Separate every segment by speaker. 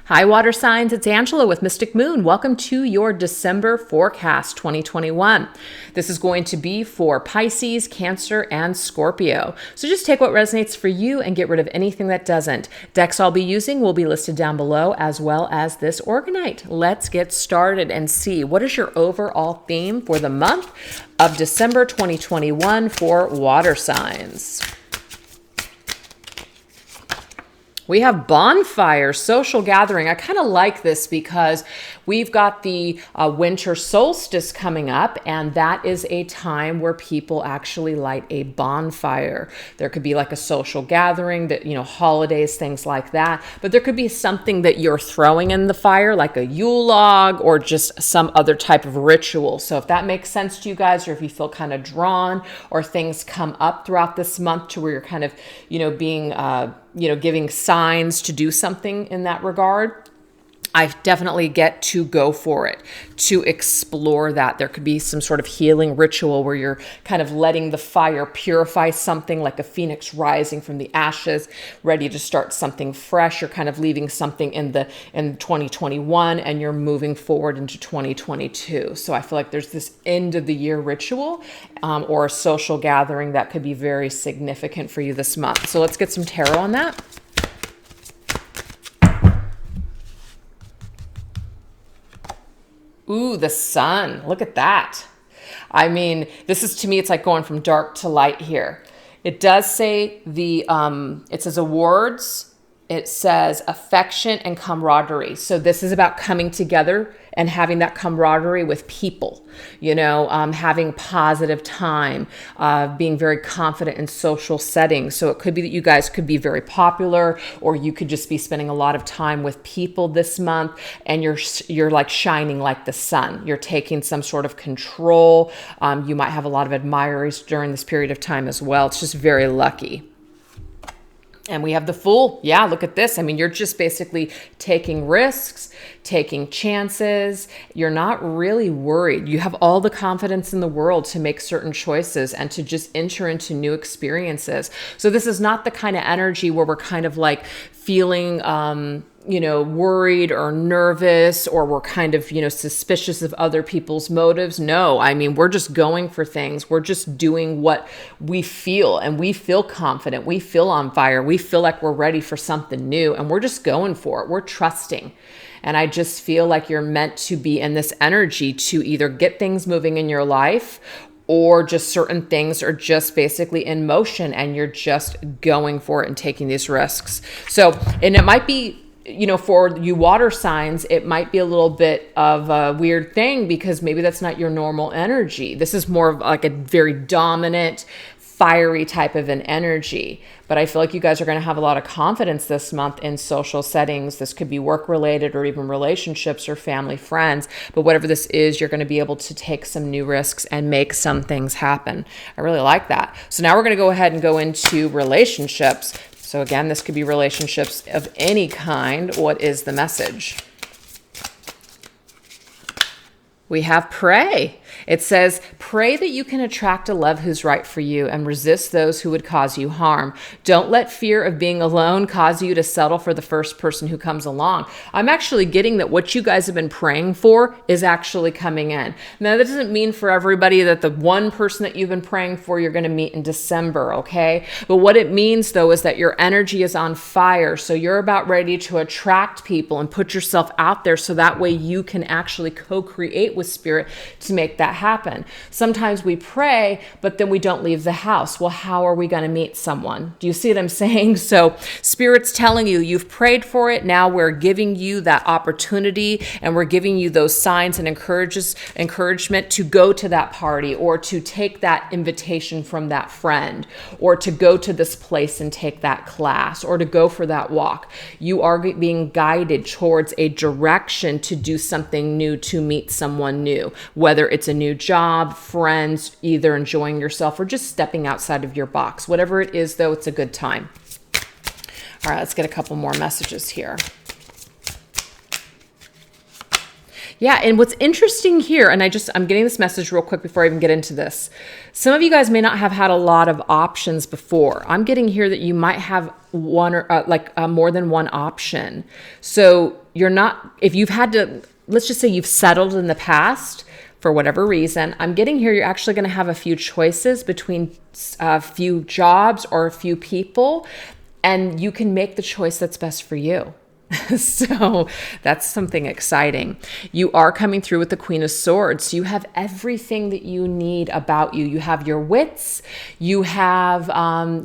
Speaker 1: Hi, water signs. It's Angela with Mystic Moon. Welcome to your December forecast 2021. This is going to be for Pisces, Cancer, and Scorpio. So just take what resonates for you and get rid of anything that doesn't. Decks I'll be using will be listed down below, as well as this Organite. Let's get started and see what is your overall theme for the month of December 2021 for water signs. We have bonfire, social gathering. I kind of like this because we've got the winter solstice coming up, and that is a time where people actually light a bonfire. There could be like a social gathering, that, holidays, things like that. But there could be something that you're throwing in the fire, like a Yule log or just some other type of ritual. So if that makes sense to you guys, or if you feel kind of drawn, or things come up throughout this month to where you're kind of, being giving signs to do something in that regard, I definitely get to go for it, to explore that. There could be some sort of healing ritual where you're kind of letting the fire purify something, like a phoenix rising from the ashes, ready to start something fresh. You're kind of leaving something in 2021 and you're moving forward into 2022. So I feel like there's this end of the year ritual or a social gathering that could be very significant for you this month. So let's get some tarot on that. Ooh, the sun. Look at that. I mean, this is, to me, it's like going from dark to light here. It does say it says awards. It says affection and camaraderie. So this is about coming together and having that camaraderie with people, having positive time, being very confident in social settings. So it could be that you guys could be very popular, or you could just be spending a lot of time with people this month, and you're like shining like the sun. You're taking some sort of control. You might have a lot of admirers during this period of time as well. It's just very lucky. And we have the Fool. Yeah, look at this. I mean, you're just basically taking risks, taking chances. You're not really worried. You have all the confidence in the world to make certain choices and to just enter into new experiences. So this is not the kind of energy where we're kind of like feeling, worried or nervous, or we're kind of, suspicious of other people's motives. No, I mean, we're just going for things. We're just doing what we feel, and we feel confident. We feel on fire. We feel like we're ready for something new, and we're just going for it. We're trusting. And I just feel like you're meant to be in this energy to either get things moving in your life, or just certain things are just basically in motion and you're just going for it and taking these risks. So, and it might be, for you water signs, it might be a little bit of a weird thing because maybe that's not your normal energy. This is more of like a very dominant, fiery type of an energy. But I feel like you guys are going to have a lot of confidence this month in social settings. This could be work related or even relationships or family, friends. But whatever this is, you're going to be able to take some new risks and make some things happen. I really like that. So now we're going to go ahead and go into relationships. So again, this could be relationships of any kind. What is the message? We have pray. It says, pray that you can attract a love who's right for you and resist those who would cause you harm. Don't let fear of being alone cause you to settle for the first person who comes along. I'm actually getting that what you guys have been praying for is actually coming in. Now, that doesn't mean for everybody that the one person that you've been praying for, you're going to meet in December, okay? But what it means, though, is that your energy is on fire. So you're about ready to attract people and put yourself out there so that way you can actually co-create with Spirit to make that happen. Sometimes we pray, but then we don't leave the house. Well, how are we going to meet someone? Do you see what I'm saying? So Spirit's telling you, you've prayed for it. Now we're giving you that opportunity, and we're giving you those signs and encouragement to go to that party, or to take that invitation from that friend, or to go to this place and take that class, or to go for that walk. You are being guided towards a direction to do something new, to meet someone new, whether it's a new job, friends, either enjoying yourself or just stepping outside of your box. Whatever it is, though, it's a good time. All right, let's get a couple more messages here. Yeah, and what's interesting here, and I'm getting this message real quick before I even get into this. Some of you guys may not have had a lot of options before. I'm getting here that you might have one or more than one option. So you're not, if you've had to, let's just say you've settled in the past for whatever reason, I'm getting here you're actually going to have a few choices between a few jobs or a few people, and you can make the choice that's best for you. So that's something exciting. You are coming through with the Queen of Swords. So you have everything that you need about you. You have your wits, you have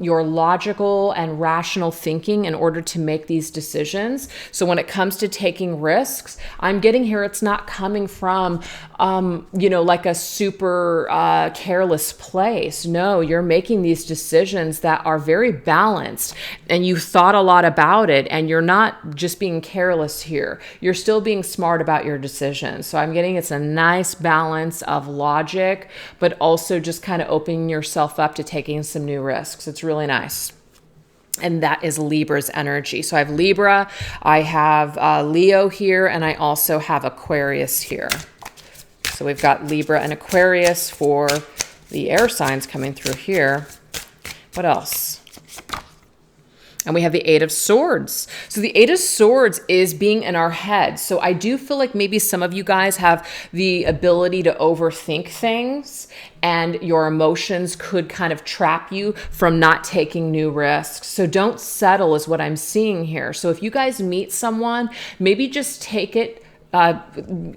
Speaker 1: your logical and rational thinking in order to make these decisions. So when it comes to taking risks, I'm getting here it's not coming from, like a super careless place. No, you're making these decisions that are very balanced, and you thought a lot about it, and you're not just being careless here. You're still being smart about your decisions. So I'm getting it's a nice balance of logic, but also just kind of opening yourself up to taking some new risks. It's really nice. And that is Libra's energy. So I have Libra, I have Leo here, and I also have Aquarius here. So we've got Libra and Aquarius for the air signs coming through here. What else? And we have the Eight of Swords. So the Eight of Swords is being in our head. So I do feel like maybe some of you guys have the ability to overthink things, and your emotions could kind of trap you from not taking new risks. So don't settle is what I'm seeing here. So if you guys meet someone, maybe just take it,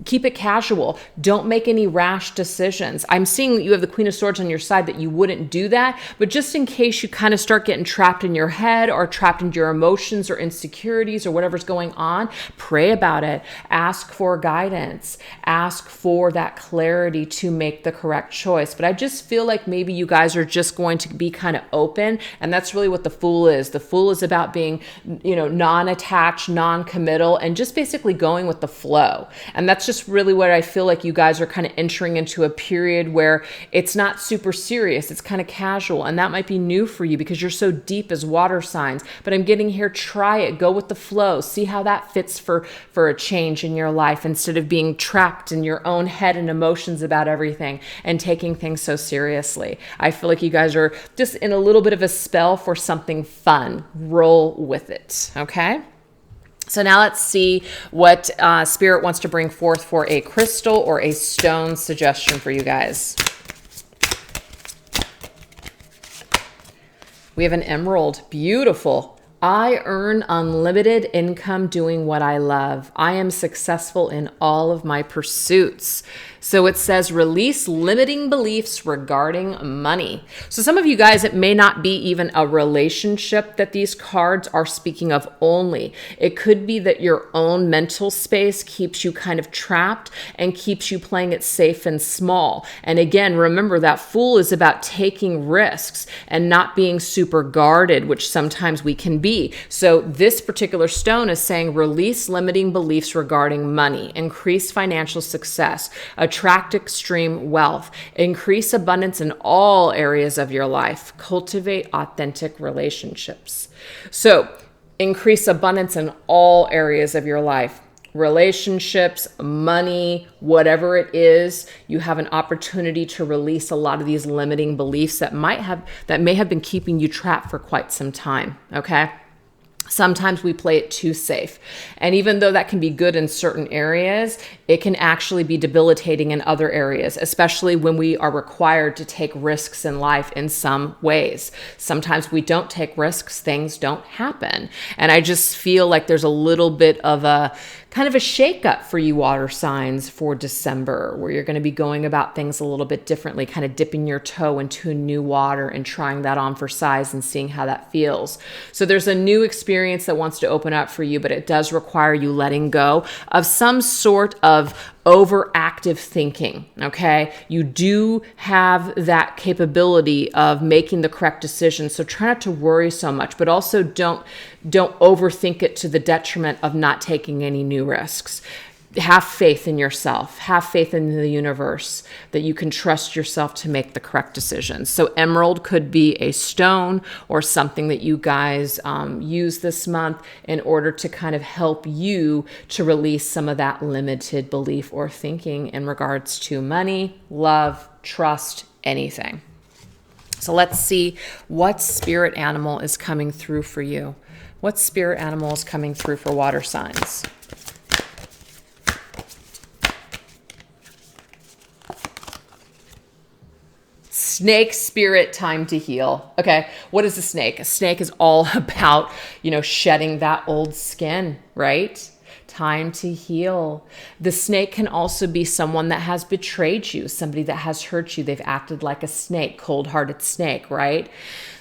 Speaker 1: keep it casual. Don't make any rash decisions. I'm seeing that you have the Queen of Swords on your side, that you wouldn't do that, but just in case you kind of start getting trapped in your head or trapped into your emotions or insecurities or whatever's going on, pray about it. Ask for guidance. Ask for that clarity to make the correct choice. But I just feel like maybe you guys are just going to be kind of open, and that's really what the Fool is. The Fool is about being, non-attached, non-committal, and just basically going with the flow. And that's just really what I feel like you guys are kind of entering into a period where it's not super serious. It's kind of casual. And that might be new for you because you're so deep as water signs. But I'm getting here, try it. Go with the flow. See how that fits for a change in your life, instead of being trapped in your own head and emotions about everything and taking things so seriously. I feel like you guys are just in a little bit of a spell for something fun. Roll with it. Okay? So now let's see what Spirit wants to bring forth for a crystal or a stone suggestion for you guys. We have an emerald. Beautiful. I earn unlimited income doing what I love. I am successful in all of my pursuits. So it says release limiting beliefs regarding money. So some of you guys, it may not be even a relationship that these cards are speaking of only. It could be that your own mental space keeps you kind of trapped and keeps you playing it safe and small. And again, remember that Fool is about taking risks and not being super guarded, which sometimes we can be. So this particular stone is saying release limiting beliefs regarding money, increase financial success, attract extreme wealth, increase abundance in all areas of your life, cultivate authentic relationships. So increase abundance in all areas of your life. Relationships, money, whatever it is, you have an opportunity to release a lot of these limiting beliefs that may have been keeping you trapped for quite some time, okay? Sometimes we play it too safe. And even though that can be good in certain areas, it can actually be debilitating in other areas, especially when we are required to take risks in life in some ways. Sometimes we don't take risks, things don't happen. And I just feel like there's a little bit of a kind of a shakeup for you water signs for December, where you're going to be going about things a little bit differently, kind of dipping your toe into new water and trying that on for size and seeing how that feels. So there's a new experience that wants to open up for you, but it does require you letting go of some sort of overactive thinking, okay? You do have that capability of making the correct decision, so try not to worry so much, but also don't overthink it to the detriment of not taking any new risks. have faith in yourself, have faith in the universe, that you can trust yourself to make the correct decisions. So emerald could be a stone or something that you guys use this month in order to kind of help you to release some of that limited belief or thinking in regards to money, love, trust, anything. So let's see what spirit animal is coming through for you. What spirit animal is coming through for water signs? Snake spirit, time to heal. Okay, what is a snake? A snake is all about, shedding that old skin, right? Time to heal. The snake can also be someone that has betrayed you, somebody that has hurt you. They've acted like a snake, cold-hearted snake, right?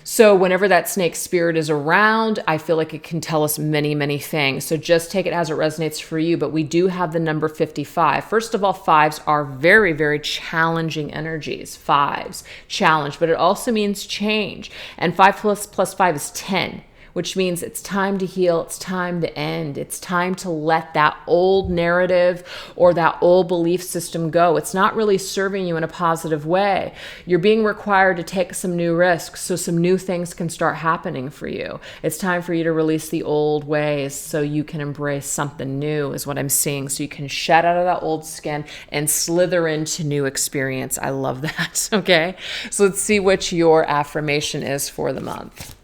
Speaker 1: So whenever that snake spirit is around, I feel like it can tell us many, many things. So just take it as it resonates for you. But we do have the number 55. First of all, fives are very, very challenging energies. Fives, challenge, but it also means change. And 5 plus 5 is 10. Which means it's time to heal, it's time to end, it's time to let that old narrative or that old belief system go. It's not really serving you in a positive way. You're being required to take some new risks so some new things can start happening for you. It's time for you to release the old ways so you can embrace something new, is what I'm seeing. So you can shed out of that old skin and slither into new experience. I love that, okay? So let's see what your affirmation is for the month.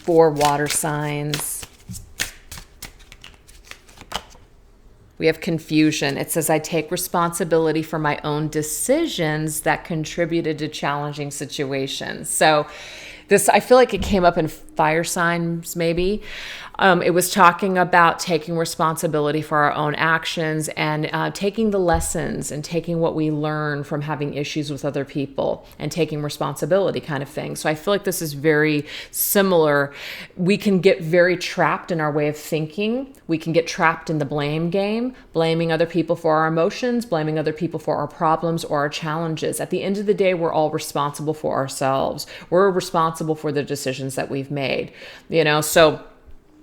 Speaker 1: For water signs. We have confusion. It says, I take responsibility for my own decisions that contributed to challenging situations. So this, I feel like it came up in fire signs, maybe. It was talking about taking responsibility for our own actions and taking the lessons and taking what we learn from having issues with other people and taking responsibility kind of thing. So I feel like this is very similar. We can get very trapped in our way of thinking. We can get trapped in the blame game, blaming other people for our emotions, blaming other people for our problems or our challenges. At the end of the day, we're all responsible for ourselves. We're responsible for the decisions that we've made, so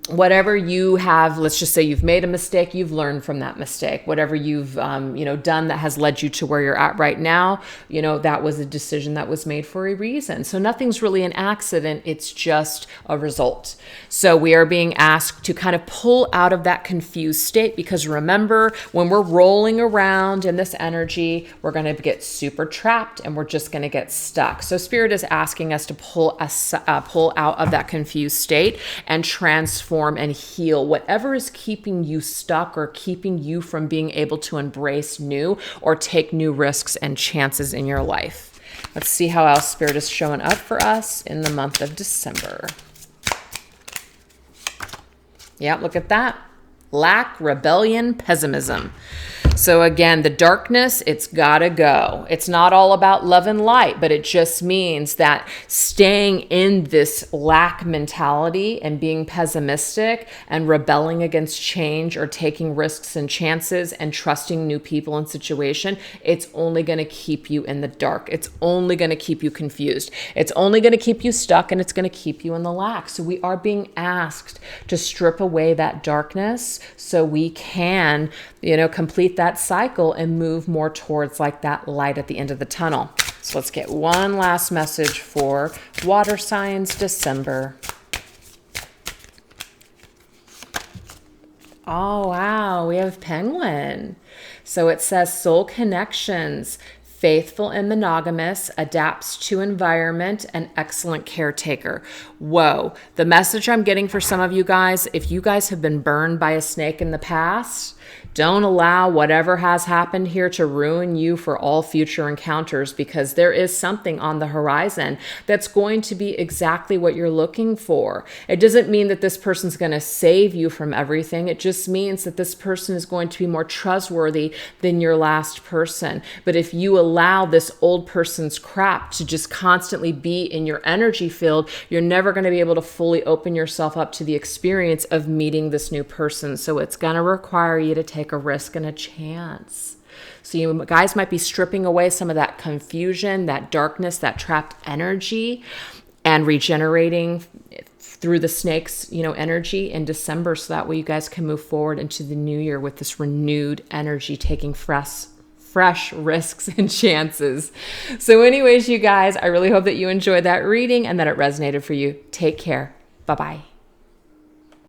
Speaker 1: whatever you have, let's just say you've made a mistake, you've learned from that mistake. Whatever you've, done that has led you to where you're at right now, that was a decision that was made for a reason. So nothing's really an accident. It's just a result. So we are being asked to kind of pull out of that confused state, because remember, when we're rolling around in this energy, we're going to get super trapped and we're just going to get stuck. So Spirit is asking us to pull out of that confused state and transform and heal whatever is keeping you stuck or keeping you from being able to embrace new or take new risks and chances in your life. Let's see how else Spirit is showing up for us in the month of December. Yeah, look at that. Lack, rebellion, pessimism. So again, the darkness, it's gotta go. It's not all about love and light, but it just means that staying in this lack mentality and being pessimistic and rebelling against change or taking risks and chances and trusting new people and situation, it's only gonna keep you in the dark. It's only gonna keep you confused. It's only gonna keep you stuck, and it's gonna keep you in the lack. So we are being asked to strip away that darkness so we can, complete that cycle and move more towards like that light at the end of the tunnel. So let's get one last message for water signs December. Oh, wow. We have penguin. So it says soul connections, faithful and monogamous, adapts to environment, and excellent caretaker. Whoa. The message I'm getting for some of you guys, if you guys have been burned by a snake in the past, don't allow whatever has happened here to ruin you for all future encounters, because there is something on the horizon that's going to be exactly what you're looking for. It doesn't mean that this person's going to save you from everything. It just means that this person is going to be more trustworthy than your last person. But if you allow this old person's crap to just constantly be in your energy field, you're never going to be able to fully open yourself up to the experience of meeting this new person. So it's going to require you to take a risk and a chance. So you guys might be stripping away some of that confusion, that darkness, that trapped energy, and regenerating through the snakes, energy in December, so that way you guys can move forward into the new year with this renewed energy, taking fresh risks and chances. So anyways, you guys, I really hope that you enjoyed that reading and that it resonated for you. Take care. Bye-bye.